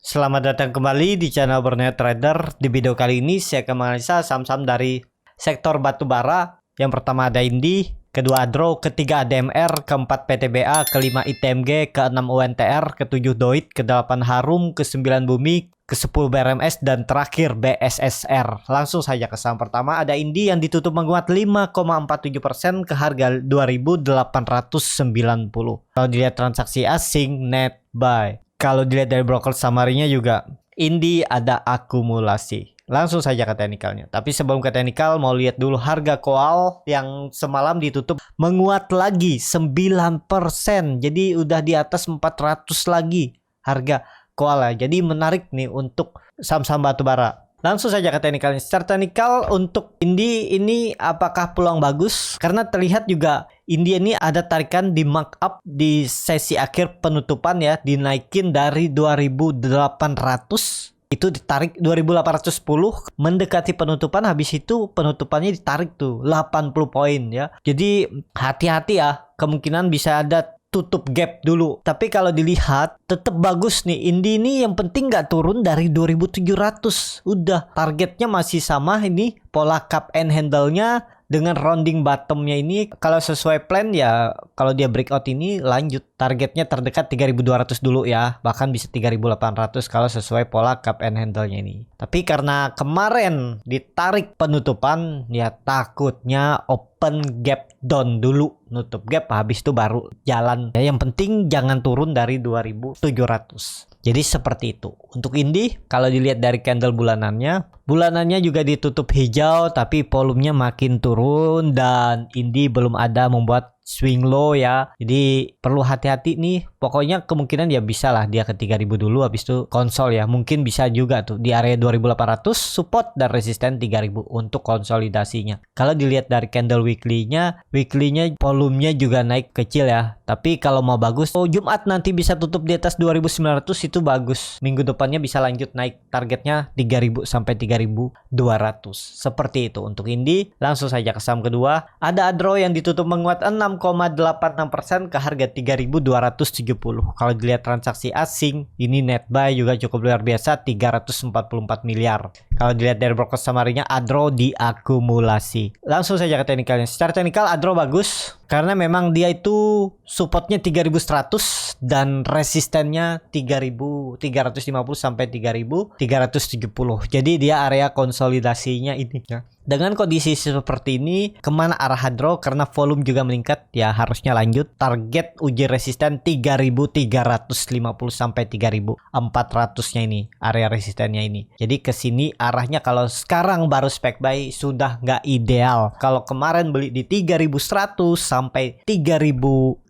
Selamat datang kembali di channel Berniat Trader. Di video kali ini saya akan menganalisa saham-saham dari sektor batubara. Yang pertama ada Indi, kedua Adro, ketiga ADMR, keempat PTBA, kelima ITMG, keenam UNTR, ketujuh Doit, kedelapan Harum, kesembilan Bumi, ke-10 BRMS, dan terakhir BSSR. Langsung saja ke saham pertama ada Indi yang ditutup menguat 5,47% ke harga 2.890. Kalau dilihat transaksi asing net buy. Kalau dilihat dari broker summary-nya juga Indi ada akumulasi. Langsung saja ke teknikalnya. Tapi sebelum ke teknikal mau lihat dulu harga koal yang semalam ditutup menguat lagi 9%. Jadi udah di atas 400 lagi harga koal ya. Jadi menarik nih untuk saham-saham batubara. Langsung saja ke teknikalnya. Secara teknikal untuk Indi ini apakah peluang bagus? Karena terlihat juga Indi ini ada tarikan di markup di sesi akhir penutupan ya, dinaikin dari 2.800 itu ditarik 2.810 mendekati penutupan, habis itu penutupannya ditarik tuh 80 poin ya. Jadi hati-hati ya, kemungkinan bisa ada tutup gap dulu. Tapi kalau dilihat tetap bagus nih Indi ini, yang penting nggak turun dari 2.700. Udah targetnya masih sama, ini pola cup and handle-nya dengan rounding bottomnya ini kalau sesuai plan ya, kalau dia breakout ini lanjut targetnya terdekat 3.200 dulu ya, bahkan bisa 3.800 kalau sesuai pola cup and handle-nya ini. Tapi karena kemarin ditarik penutupan ya, takutnya open gap down dulu, nutup gap habis itu baru jalan ya. Yang penting jangan turun dari 2.700. Jadi seperti itu untuk Indi. Kalau dilihat dari candle bulanannya juga ditutup hijau tapi volumenya makin turun, dan Indi belum ada membuat swing low ya. Jadi perlu hati-hati nih. Pokoknya kemungkinan ya bisa lah dia ke 3.000 dulu, habis itu konsol ya. Mungkin bisa juga tuh di area 2.800 support dan resisten 3.000 untuk konsolidasinya. Kalau dilihat dari candle weekly-nya volumenya juga naik kecil ya. Tapi kalau mau bagus, Jumat nanti bisa tutup di atas 2.900 itu bagus. Minggu depannya bisa lanjut naik, targetnya 3.000 sampai 3.200. Seperti itu untuk Indi. Langsung saja ke saham kedua. Ada Adro yang ditutup menguat 6,86% ke harga 3.270. Kalau dilihat transaksi asing, ini net buy juga cukup luar biasa, 344 miliar. Kalau dilihat dari broker summary-nya, Adro diakumulasi. Langsung saja ke teknikalnya. Secara teknikal Adro bagus karena memang dia itu supportnya 3.100 dan resistennya 3.350 sampai 3.370. Jadi dia area konsolidasinya ini ya. Dengan kondisi seperti ini, kemana arah Adro? Karena volume juga meningkat, ya harusnya lanjut. Target uji resisten 3.350 sampai 3.400-nya ini, area resistennya ini. Jadi ke sini arahnya kalau sekarang baru spec buy sudah nggak ideal. Kalau kemarin beli di 3.100 sampai 3.090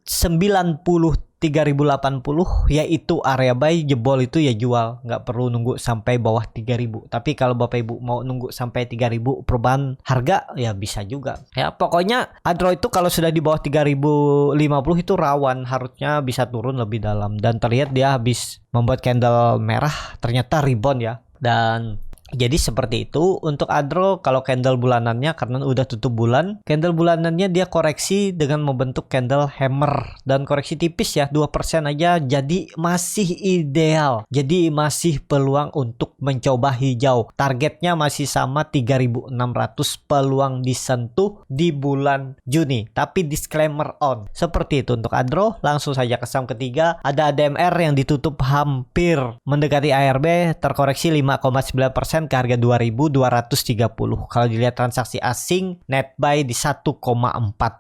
3.080 yaitu area buy, jebol itu ya jual, nggak perlu nunggu sampai bawah 3.000. Tapi kalau Bapak Ibu mau nunggu sampai 3.000 perubahan harga ya bisa juga ya. Pokoknya Adro itu kalau sudah di bawah 3.050 itu rawan, harusnya bisa turun lebih dalam, dan terlihat dia habis membuat candle merah ternyata rebound ya. Dan jadi seperti itu untuk Adro. Kalau candle bulanannya, karena udah tutup bulan, candle bulanannya dia koreksi dengan membentuk candle hammer dan koreksi tipis ya, 2% aja, jadi masih ideal. Jadi masih peluang untuk mencoba hijau. Targetnya masih sama 3.600, peluang disentuh di bulan Juni. Tapi disclaimer on. Seperti itu untuk Adro. Langsung saja ke saham ketiga. Ada ADMR yang ditutup hampir mendekati ARB, terkoreksi 5,9% ke harga 2.230. Kalau dilihat transaksi asing, net buy di 1,4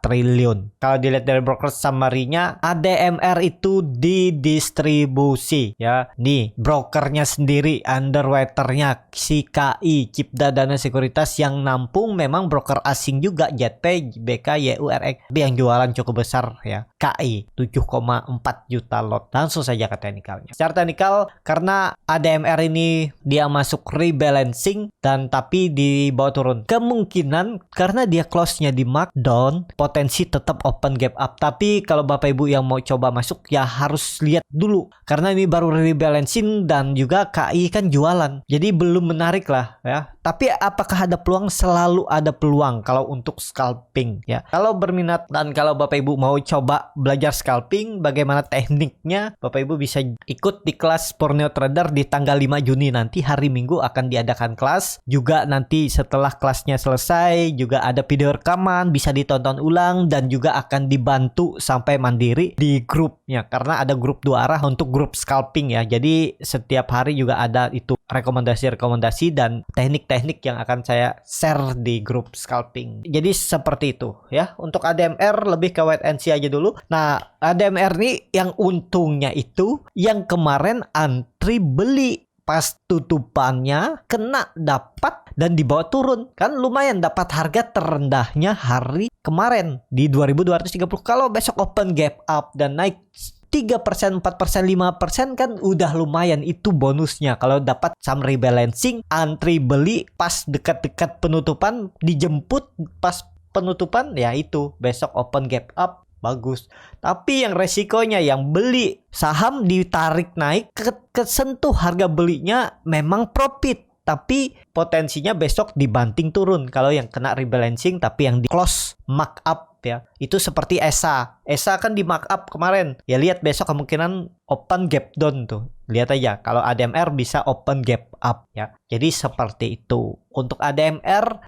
triliun. Kalau dilihat dari broker summary-nya, ADMR itu didistribusi ya. Nih brokernya sendiri, underwriter-nya si KI, Cipta Dana Sekuritas, yang nampung memang broker asing juga, JP, BK, YURX, yang jualan cukup besar ya. KI 7,4 juta lot. Langsung saja ke teknikalnya. Secara teknikal, karena ADMR ini dia masuk rebound rebalancing dan tapi dibawa turun. Kemungkinan karena dia close-nya di markdown, potensi tetap open gap up. Tapi kalau Bapak Ibu yang mau coba masuk ya harus lihat dulu karena ini baru rebalancing dan juga KI kan jualan. Jadi belum menarik lah ya. Tapi apakah ada peluang? Selalu ada peluang kalau untuk scalping ya. Kalau berminat dan kalau Bapak Ibu mau coba belajar scalping, bagaimana tekniknya, Bapak Ibu bisa ikut di kelas Borneo Trader di tanggal 5 Juni nanti, hari Minggu akan diadakan kelas. Juga nanti setelah kelasnya selesai juga ada video rekaman, bisa ditonton ulang dan juga akan dibantu sampai mandiri di grupnya karena ada grup 2 arah untuk grup scalping ya. Jadi setiap hari juga ada itu rekomendasi-rekomendasi dan teknik-teknik yang akan saya share di grup scalping. Jadi seperti itu ya. Untuk ADMR lebih ke wait and see aja dulu. Nah, ADMR nih yang untungnya itu yang kemarin antri beli pas tutupannya kena dapat dan dibawa turun. Kan lumayan dapat harga terendahnya hari kemarin di 2230. Kalau besok open gap up dan naik 3%, 4%, 5% kan udah lumayan, itu bonusnya. Kalau dapat saham rebalancing, antri beli pas dekat-dekat penutupan, dijemput pas penutupan, ya itu besok open gap up bagus. Tapi yang resikonya yang beli saham ditarik naik kesentuh harga belinya memang profit, tapi potensinya besok dibanting turun kalau yang kena rebalancing tapi yang di close markup ya. Itu seperti ESA. ESA kan di markup kemarin. Ya lihat besok kemungkinan open gap down tuh. Lihat aja kalau ADMR bisa open gap up ya. Jadi seperti itu. Untuk ADMR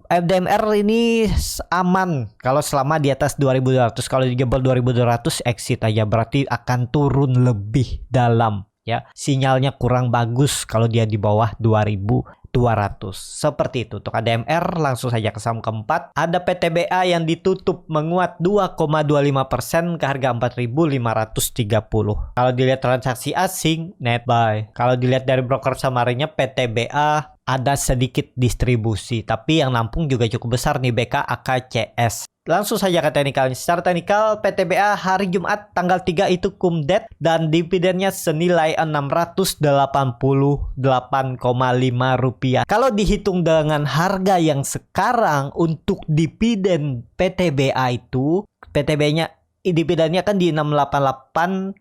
ini aman kalau selama di atas 2200. Kalau dijebol 2200 exit aja, berarti akan turun lebih dalam ya. Sinyalnya kurang bagus kalau dia di bawah 2200. Seperti itu. Untuk ADMR langsung saja ke saham keempat. Ada PTBA yang ditutup menguat 2,25% ke harga 4.530. Kalau dilihat transaksi asing net buy. Kalau dilihat dari broker samarinya PTBA ada sedikit distribusi, tapi yang nampung juga cukup besar nih BK AK CS. Langsung saja ke teknikalnya. Secara teknikal PTBA hari Jumat tanggal 3 itu kumdet dan dividennya senilai 688,5 rupiah. Kalau dihitung dengan harga yang sekarang untuk dividen PTBA itu, PTBA-nya dividennya kan di 688,5,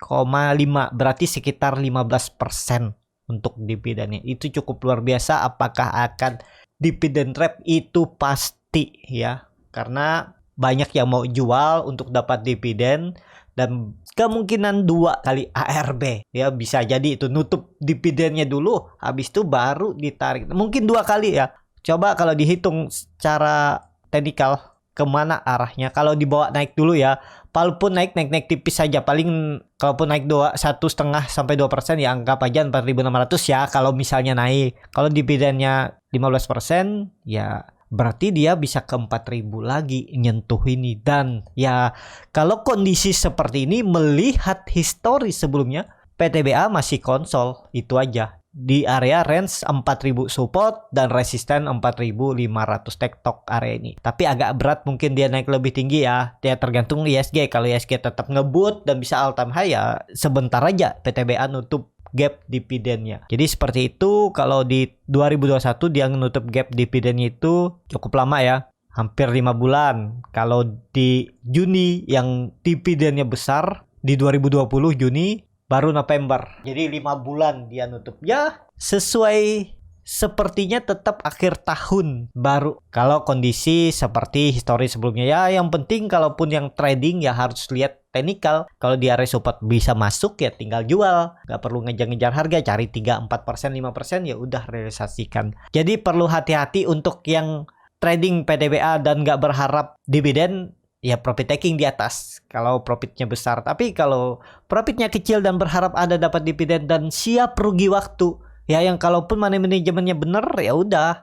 berarti sekitar 15% untuk dividennya. Itu cukup luar biasa. Apakah akan dividen trap? Itu pasti ya, karena banyak yang mau jual untuk dapat dividen dan kemungkinan 2 kali ARB ya, bisa jadi itu nutup dividennya dulu habis itu baru ditarik, mungkin 2 kali ya. Coba kalau dihitung secara teknikal kemana arahnya. Kalau dibawa naik dulu ya, walaupun naik tipis saja, paling kalaupun naik 1,5 sampai 2% ya anggap aja 4.600 ya kalau misalnya naik. Kalau dividennya 15% ya berarti dia bisa ke 4.000 lagi nyentuh ini. Dan ya kalau kondisi seperti ini melihat histori sebelumnya, PTBA masih konsol itu aja di area range 4.000 support dan resisten 4.500 tektok area ini. Tapi agak berat mungkin dia naik lebih tinggi ya. Dia tergantung ISG. Kalau ISG tetap ngebut dan bisa all time high ya sebentar aja PTBA nutup gap dividennya. Jadi seperti itu. Kalau di 2021 dia nutup gap dividennya itu cukup lama ya, hampir 5 bulan. Kalau di Juni yang dividennya besar di 2020 Juni baru November. Jadi 5 bulan dia nutup. Ya sesuai, sepertinya tetap akhir tahun baru. Kalau kondisi seperti histori sebelumnya ya, yang penting kalaupun yang trading ya harus lihat teknikal. Kalau di area support bisa masuk ya tinggal jual, nggak perlu ngejar-ngejar harga, cari 3, 4%, 5% ya udah realisasikan. Jadi perlu hati-hati untuk yang trading PTBA dan nggak berharap dividen ya, profit taking di atas kalau profitnya besar. Tapi kalau profitnya kecil dan berharap ada dapat dividen dan siap rugi waktu ya, yang kalaupun money manajemennya bener ya udah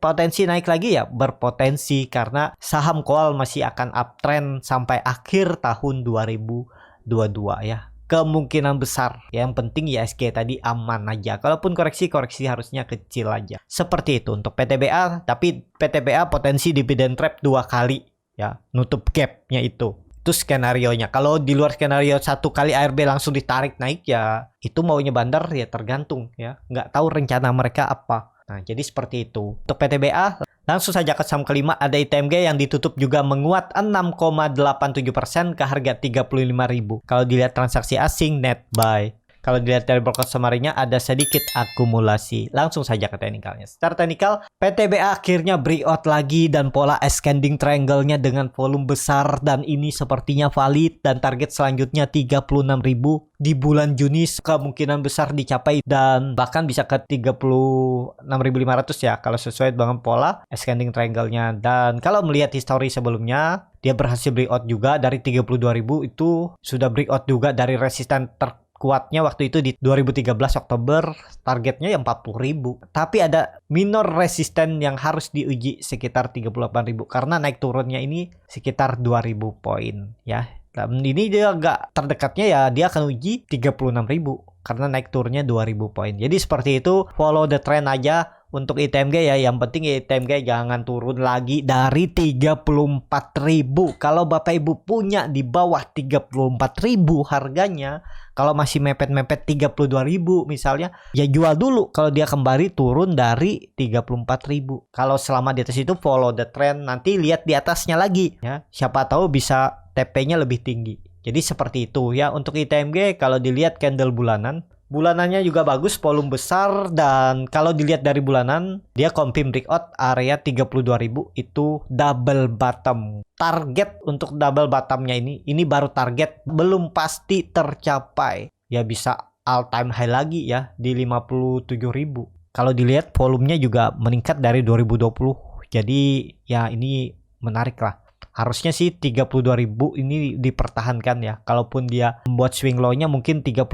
potensi naik lagi ya berpotensi, karena saham koal masih akan uptrend sampai akhir tahun 2022 ya, kemungkinan besar. Yang penting ISG tadi aman aja. Kalaupun koreksi harusnya kecil aja. Seperti itu untuk PTBA. Tapi PTBA potensi dividen trap 2 kali ya, nutup gapnya itu skenarionya. Kalau di luar skenario 1 kali ARB langsung ditarik naik ya, itu maunya bandar ya tergantung ya, nggak tahu rencana mereka apa. Nah, jadi seperti itu. Untuk PTBA, langsung saja ke saham kelima ada ITMG yang ditutup juga menguat 6,87% ke harga 35.000. Kalau dilihat transaksi asing net buy. Kalau dilihat dari broker summary-nya ada sedikit akumulasi. Langsung saja ke teknikalnya. Secara teknikal, PTBA akhirnya breakout lagi dan pola ascending triangle-nya dengan volume besar dan ini sepertinya valid dan target selanjutnya 36.000 di bulan Juni kemungkinan besar dicapai dan bahkan bisa ke 36.500 ya kalau sesuai dengan pola ascending triangle-nya. Dan kalau melihat histori sebelumnya, dia berhasil breakout juga dari 32.000 itu sudah breakout juga dari resisten kuatnya waktu itu di 2013 Oktober, targetnya yang 40.000. Tapi ada minor resisten yang harus diuji sekitar 38.000 karena naik turunnya ini sekitar 2.000 poin ya. Dan ini dia agak terdekatnya ya dia akan uji 36.000 karena naik turunnya 2.000 poin. Jadi seperti itu, follow the trend aja. Untuk ITMG ya, yang penting ITMG jangan turun lagi dari 34.000. Kalau Bapak Ibu punya di bawah 34.000 harganya, kalau masih mepet-mepet 32.000 misalnya, ya jual dulu kalau dia kembali turun dari 34.000. Kalau selama di atas itu follow the trend, nanti lihat di atasnya lagi ya. Siapa tahu bisa TP-nya lebih tinggi. Jadi seperti itu ya untuk ITMG. Kalau dilihat candle bulanannya juga bagus, volume besar, dan kalau dilihat dari bulanan dia confirm breakout area 32.000 itu double bottom. Target untuk double bottomnya ini baru target, belum pasti tercapai. Ya bisa all time high lagi ya di 57.000. Kalau dilihat volumenya juga meningkat dari 2020. Jadi ya ini menarik lah. Harusnya sih 32.000 ini dipertahankan ya. Kalaupun dia membuat swing low-nya mungkin 32.000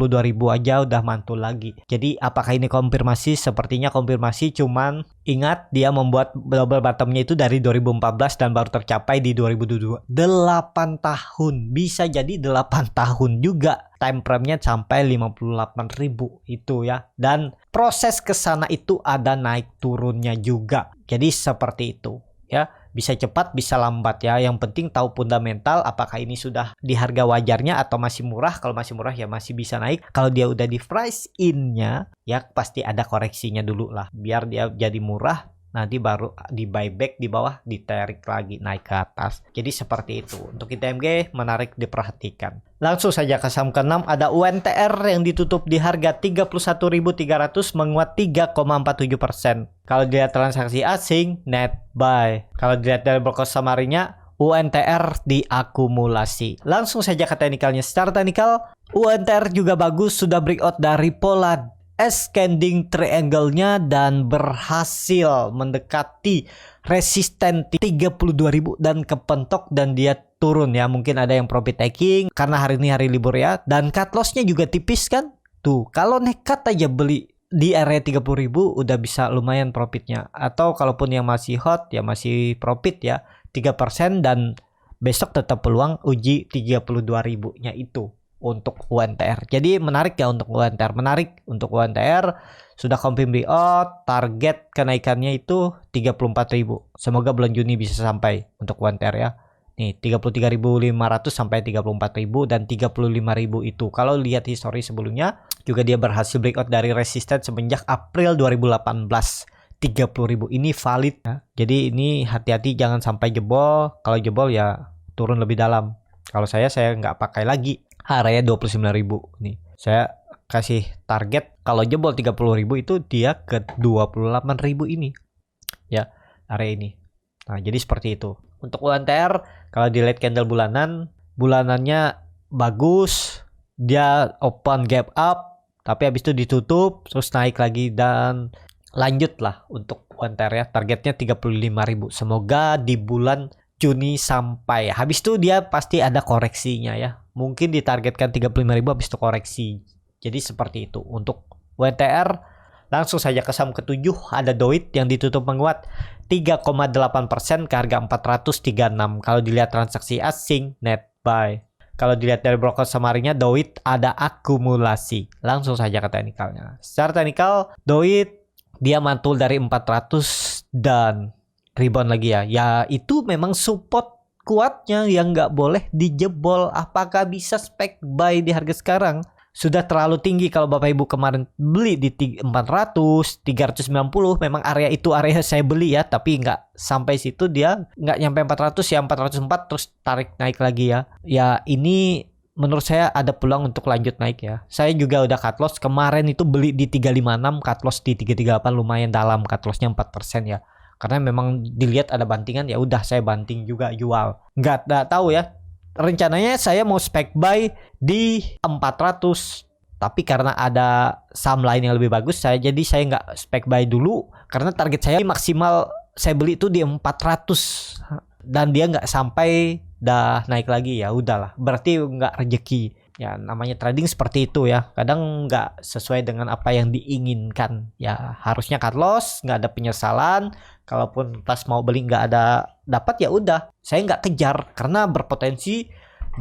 aja udah mantul lagi. Jadi apakah ini konfirmasi? Sepertinya konfirmasi, cuman ingat dia membuat double bottom-nya itu dari 2014 dan baru tercapai di 2022. 8 tahun. Bisa jadi 8 tahun juga. Time frame-nya sampai 58.000 itu ya. Dan proses ke sana itu ada naik turunnya juga. Jadi seperti itu ya. Bisa cepat, bisa lambat ya. Yang penting tahu fundamental, apakah ini sudah di harga wajarnya atau masih murah. Kalau masih murah ya masih bisa naik. Kalau dia udah di price in-nya, ya pasti ada koreksinya dulu lah. Biar dia jadi murah, nanti baru di buyback di bawah, ditarik lagi naik ke atas. Jadi seperti itu. Untuk ITMG menarik diperhatikan. Langsung saja ke saham ke-6 ada UNTR yang ditutup di harga 31.300 menguat 3,47%. Kalau dilihat transaksi asing net buy. Kalau dilihat dari broker summary-nya UNTR diakumulasi. Langsung saja ke teknikalnya. Secara teknikal UNTR juga bagus, sudah breakout dari pola ascending triangle-nya dan berhasil mendekati resisten 32.000 dan kepentok dan dia turun ya. Mungkin ada yang profit taking karena hari ini hari libur ya, dan cut loss-nya juga tipis kan. Tuh, kalau nekat aja beli di area 30.000 udah bisa lumayan profitnya. Atau kalaupun yang masih hot ya masih profit ya 3% dan besok tetap peluang uji 32.000-nya itu. Untuk UNTR. Jadi menarik ya untuk UNTR. Menarik untuk UNTR. Sudah confirm breakout. Target kenaikannya itu 34.000. Semoga bulan Juni bisa sampai untuk UNTR ya. Nih 33.500 sampai 34.000 dan 35.000 itu. Kalau lihat histori sebelumnya juga dia berhasil breakout dari resisten semenjak April 2018. 30.000 ini valid ya. Jadi ini hati-hati jangan sampai jebol. Kalau jebol ya turun lebih dalam. Kalau saya nggak pakai lagi. Area 29.000 nih. Saya kasih target kalau jebol 30.000 itu dia ke 28.000 ini. Ya, area ini. Nah, jadi seperti itu. Untuk UNTR kalau dilihat candle bulanannya bagus. Dia open gap up, tapi habis itu ditutup terus naik lagi dan lanjut lah untuk UNTR ya. Targetnya 35.000. Semoga di bulan Juni sampai. Habis itu dia pasti ada koreksinya ya. Mungkin ditargetkan 35.000 habis itu koreksi. Jadi seperti itu. Untuk UNTR langsung saja ke saham ke-7 ada Doit yang ditutup menguat 3,8% ke harga 436. Kalau dilihat transaksi asing net buy. Kalau dilihat dari broker summary-nya Doit ada akumulasi. Langsung saja ke teknikalnya. Secara teknikal Doit dia mantul dari 400 dan rebound lagi ya. Ya itu memang support kuatnya yang nggak boleh dijebol. Apakah bisa spek buy di harga sekarang? sudah terlalu tinggi. Kalau Bapak Ibu kemarin beli di 400, 390, memang area itu area saya beli ya, tapi nggak sampai situ, dia nggak nyampe 400 ya, 404 terus tarik naik lagi ya. Ya ini menurut saya ada peluang untuk lanjut naik ya. Saya juga udah cut loss kemarin itu beli di 356, cut loss di 338, lumayan dalam, cut lossnya 4% ya. Karena memang dilihat ada bantingan, ya udah saya banting juga jual. Nggak tahu ya. Rencananya saya mau spec buy di 400, tapi karena ada saham lain yang lebih bagus, jadi saya nggak spec buy dulu karena target saya maksimal saya beli itu di 400 dan dia nggak sampai dah naik lagi, ya udahlah, berarti nggak rezeki. Ya namanya trading seperti itu ya, kadang nggak sesuai dengan apa yang diinginkan ya, harusnya cut loss, nggak ada penyesalan. Kalaupun pas mau beli nggak ada dapat, ya udah saya nggak kejar karena berpotensi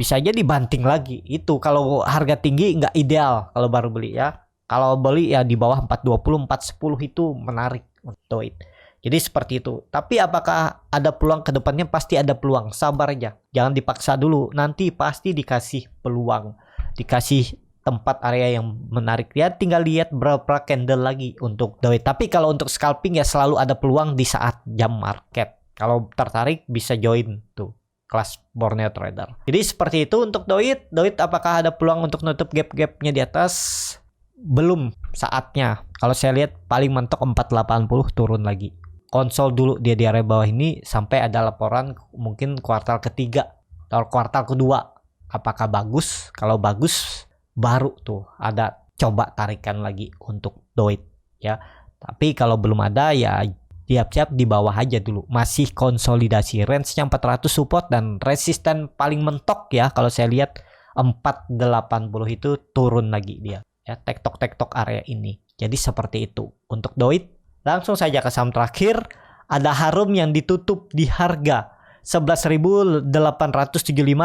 bisa aja dibanting lagi. Itu kalau harga tinggi nggak ideal kalau baru beli ya. Kalau beli ya di bawah 420, 410 itu menarik untuk it. Jadi seperti itu. Tapi apakah ada peluang ke depannya? Pasti ada peluang. Sabar aja. Jangan dipaksa dulu. Nanti pasti dikasih peluang. Dikasih tempat area yang menarik. Ya tinggal lihat berapa candle lagi untuk doit. Tapi kalau untuk scalping ya selalu ada peluang di saat jam market. Kalau tertarik bisa join tuh kelas Borneo Trader. Jadi seperti itu untuk doit. Doit apakah ada peluang untuk nutup gap-gapnya di atas? Belum saatnya. Kalau saya lihat paling mentok 480 turun lagi. Konsol dulu dia di area bawah ini sampai ada laporan mungkin kuartal ketiga atau kuartal kedua. Apakah bagus? Kalau bagus baru tuh ada coba tarikan lagi untuk doit ya. Tapi kalau belum ada ya siap-siap di bawah aja dulu. Masih konsolidasi, range-nya 400 support dan resisten paling mentok ya. Kalau saya lihat 480 itu turun lagi dia ya, tektok area ini. Jadi seperti itu untuk doit. Langsung saja ke saham terakhir, ada Harum yang ditutup di harga 11.875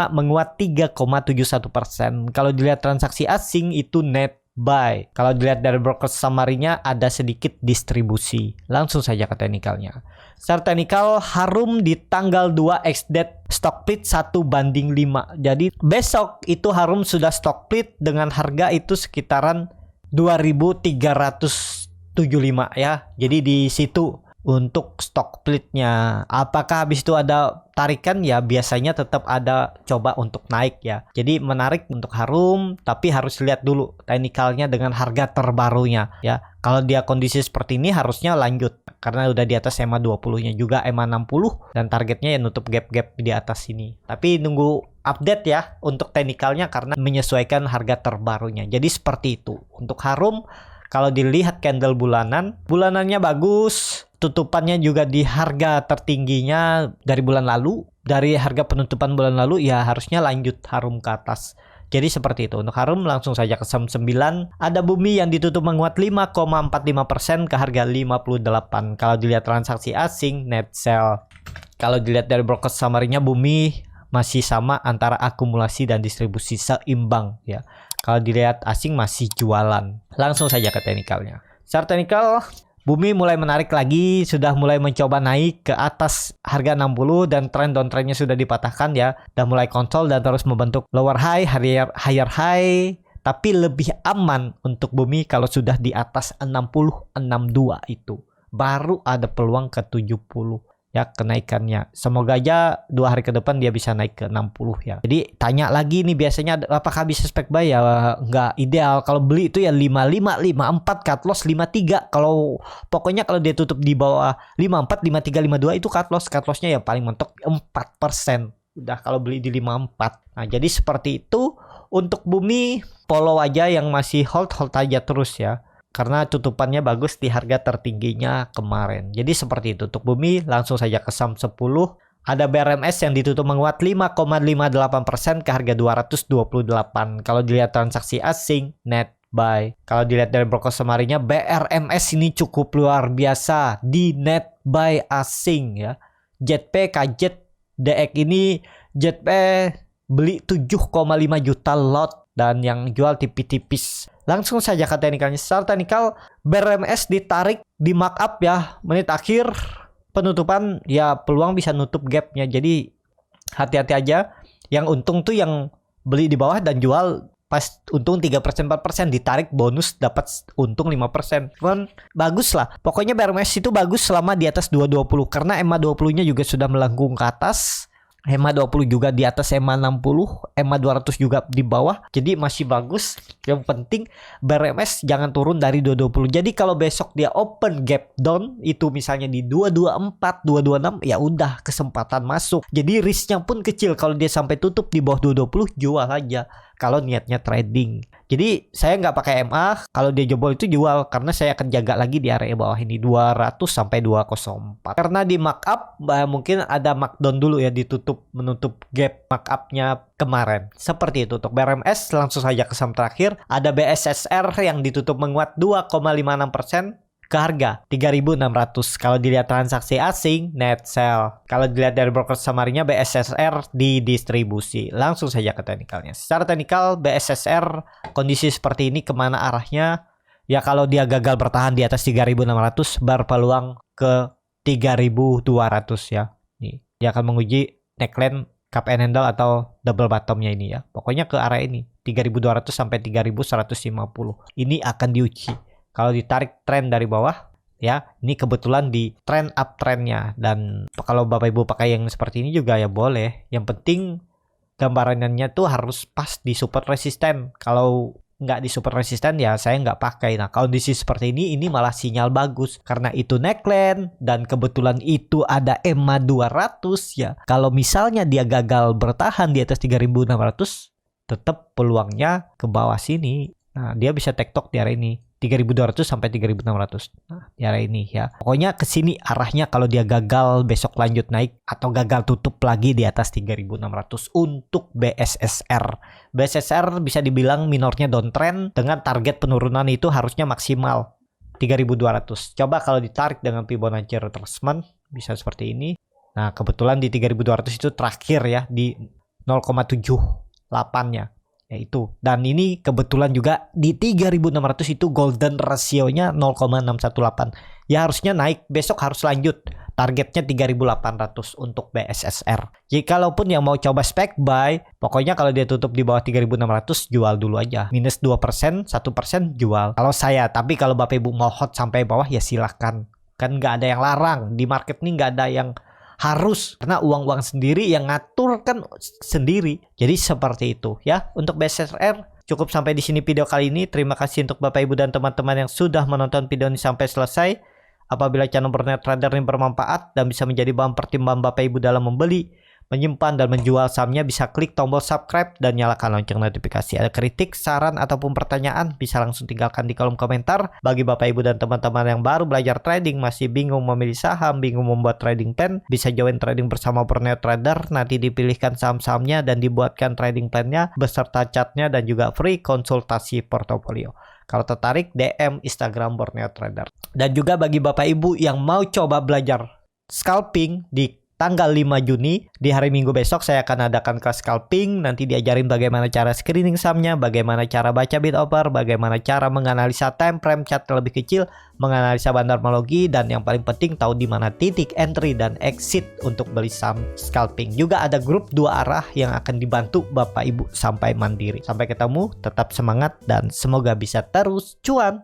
menguat 3,71%. Kalau dilihat transaksi asing itu net buy. Kalau dilihat dari broker summary-nya ada sedikit distribusi. Langsung saja ke teknikalnya. Secara teknikal Harum di tanggal 2 ex-date stock split 1:5. Jadi besok itu Harum sudah stock split dengan harga itu sekitaran 2.375 ya. Jadi di situ untuk stock splitnya. Apakah habis itu ada tarikan? Ya biasanya tetap ada coba untuk naik ya. Jadi menarik untuk Harum, tapi harus lihat dulu teknikalnya dengan harga terbarunya ya. Kalau dia kondisi seperti ini harusnya lanjut karena udah di atas EMA 20-nya juga EMA 60 dan targetnya ya nutup gap-gap di atas sini. Tapi nunggu update ya untuk teknikalnya karena menyesuaikan harga terbarunya. Jadi seperti itu. Untuk Harum kalau dilihat candle bulanannya bagus, tutupannya juga di harga tertingginya dari bulan lalu, dari harga penutupan bulan lalu ya harusnya lanjut Harum ke atas. Jadi seperti itu. Untuk Harum langsung saja ke saham 9. Ada Bumi yang ditutup menguat 5,45% ke harga 58. Kalau dilihat transaksi asing net sell. Kalau dilihat dari broker summary-nya Bumi masih sama antara akumulasi dan distribusi seimbang ya. Kalau dilihat asing masih jualan. Langsung saja ke teknikalnya. Secara teknikal Bumi mulai menarik lagi, sudah mulai mencoba naik ke atas harga 60 dan tren downtrendnya sudah dipatahkan ya. Dan mulai konsol dan terus membentuk lower high, higher high. Tapi lebih aman untuk Bumi kalau sudah di atas 60, 62 itu. Baru ada peluang ke 70 ya kenaikannya. Semoga aja 2 hari ke depan dia bisa naik ke 60 ya. Jadi tanya lagi nih biasanya apakah bisa spek buy ya, nggak ideal. Kalau beli itu ya 55, 54, cut loss 53. Kalau pokoknya kalau dia tutup di bawah 54, 53, 52 itu cut loss. Cut lossnya ya paling mentok 4%. Udah kalau beli di 54. Nah jadi seperti itu. Untuk Bumi follow aja yang masih hold aja terus ya. Karena tutupannya bagus di harga tertingginya kemarin. Jadi seperti itu untuk Bumi. Langsung saja ke saham 10. Ada BRMS yang ditutup menguat 5,58% ke harga 228. Kalau dilihat transaksi asing net buy. Kalau dilihat dari broker summary-nya BRMS ini cukup luar biasa di net buy asing ya. JP KZ DX ini JP beli 7,5 juta lot dan yang jual tipis-tipis. Langsung saja ke teknikalnya. Secara teknikal BRMS ditarik di markup ya. Menit akhir penutupan ya peluang bisa nutup gapnya. Jadi hati-hati aja. Yang untung tuh yang beli di bawah dan jual pas untung 3% 4% ditarik bonus dapat untung 5%. Cuman bagus lah. Pokoknya BRMS itu bagus selama di atas 220 karena EMA 20-nya juga sudah melengkung ke atas. EMA 20 juga di atas EMA 60, EMA 200 juga di bawah. Jadi masih bagus. Yang penting BRMS jangan turun dari 220. Jadi kalau besok dia open gap down itu misalnya di 224, 226 ya udah kesempatan masuk. Jadi risknya pun kecil kalau dia sampai tutup di bawah 220 jual aja. Kalau niatnya trading. Jadi saya nggak pakai MA. Kalau dia jebol itu jual karena saya akan jaga lagi di area bawah ini 200 sampai 204. Karena di markup mungkin ada markdown dulu ya, ditutup menutup gap markupnya kemarin. Seperti itu untuk BRMS. Langsung saja ke saham terakhir. Ada BSSR yang ditutup menguat 2,56%. Ke harga 3.600. Kalau dilihat transaksi asing net sell. Kalau dilihat dari broker summary-nya BSSR di distribusi. Langsung saja ke teknikalnya. Secara teknikal BSSR kondisi seperti ini kemana arahnya? Ya kalau dia gagal bertahan di atas 3.600 berpeluang ke 3.200 ya. Nih, dia akan menguji neckline, cup and handle atau double bottomnya ini ya. Pokoknya ke arah ini 3.200 sampai 3.150. Ini akan diuji. Kalau ditarik tren dari bawah, ya ini kebetulan di trend uptrendnya. Dan kalau Bapak Ibu pakai yang seperti ini juga ya boleh. Yang penting gambarannya tuh harus pas di support resisten. Kalau nggak di support resisten ya saya nggak pakai. Nah kondisi seperti ini malah sinyal bagus. Karena itu neckline dan kebetulan itu ada EMA 200 ya. Kalau misalnya dia gagal bertahan di atas 3.600, tetap peluangnya ke bawah sini. Nah dia bisa tektok di area ini. 3.200 sampai 3.600. Nah, di area ini ya. Pokoknya ke sini arahnya kalau dia gagal besok lanjut naik atau gagal tutup lagi di atas 3.600 untuk BSSR. BSSR bisa dibilang minornya downtrend dengan target penurunan itu harusnya maksimal 3.200. Coba kalau ditarik dengan Fibonacci retracement bisa seperti ini. Nah, kebetulan di 3.200 itu terakhir ya di 0,78-nya. Yaitu, dan ini kebetulan juga di 3.600 itu golden ratio-nya 0,618. Ya harusnya naik, besok harus lanjut. Targetnya 3.800 untuk BSSR. Jikalaupun yang mau coba spec buy, pokoknya kalau dia tutup di bawah 3.600 jual dulu aja. Minus 2%, 1% jual. Kalau saya, tapi kalau Bapak Ibu mau hot sampai bawah ya silahkan. Kan nggak ada yang larang. Di market ini nggak ada yang harus, karena uang-uang sendiri yang ngatur kan sendiri. Jadi seperti itu ya. Untuk BSSR cukup sampai di sini video kali ini. Terima kasih untuk Bapak Ibu dan teman-teman yang sudah menonton video ini sampai selesai. Apabila channel Borneo Trader ini bermanfaat dan bisa menjadi bahan pertimbangan Bapak Ibu dalam membeli, menyimpan dan menjual sahamnya, bisa klik tombol subscribe dan nyalakan lonceng notifikasi. Ada kritik, saran ataupun pertanyaan bisa langsung tinggalkan di kolom komentar. Bagi Bapak Ibu dan teman-teman yang baru belajar trading, masih bingung memilih saham, bingung membuat trading plan, bisa join trading bersama Borneo Trader. Nanti dipilihkan saham-sahamnya dan dibuatkan trading plan-nya beserta chartnya dan juga free konsultasi portofolio. Kalau tertarik, DM Instagram Borneo Trader. Dan juga bagi Bapak Ibu yang mau coba belajar scalping di tanggal 5 Juni, di hari Minggu besok saya akan adakan kelas scalping. Nanti diajarin bagaimana cara screening sahamnya, bagaimana cara baca bid offer, bagaimana cara menganalisa time frame chart lebih kecil, menganalisa bandarmologi, dan yang paling penting tahu di mana titik entry dan exit untuk beli saham scalping. Juga ada grup 2 arah yang akan dibantu Bapak Ibu sampai mandiri. Sampai ketemu, tetap semangat dan semoga bisa terus cuan.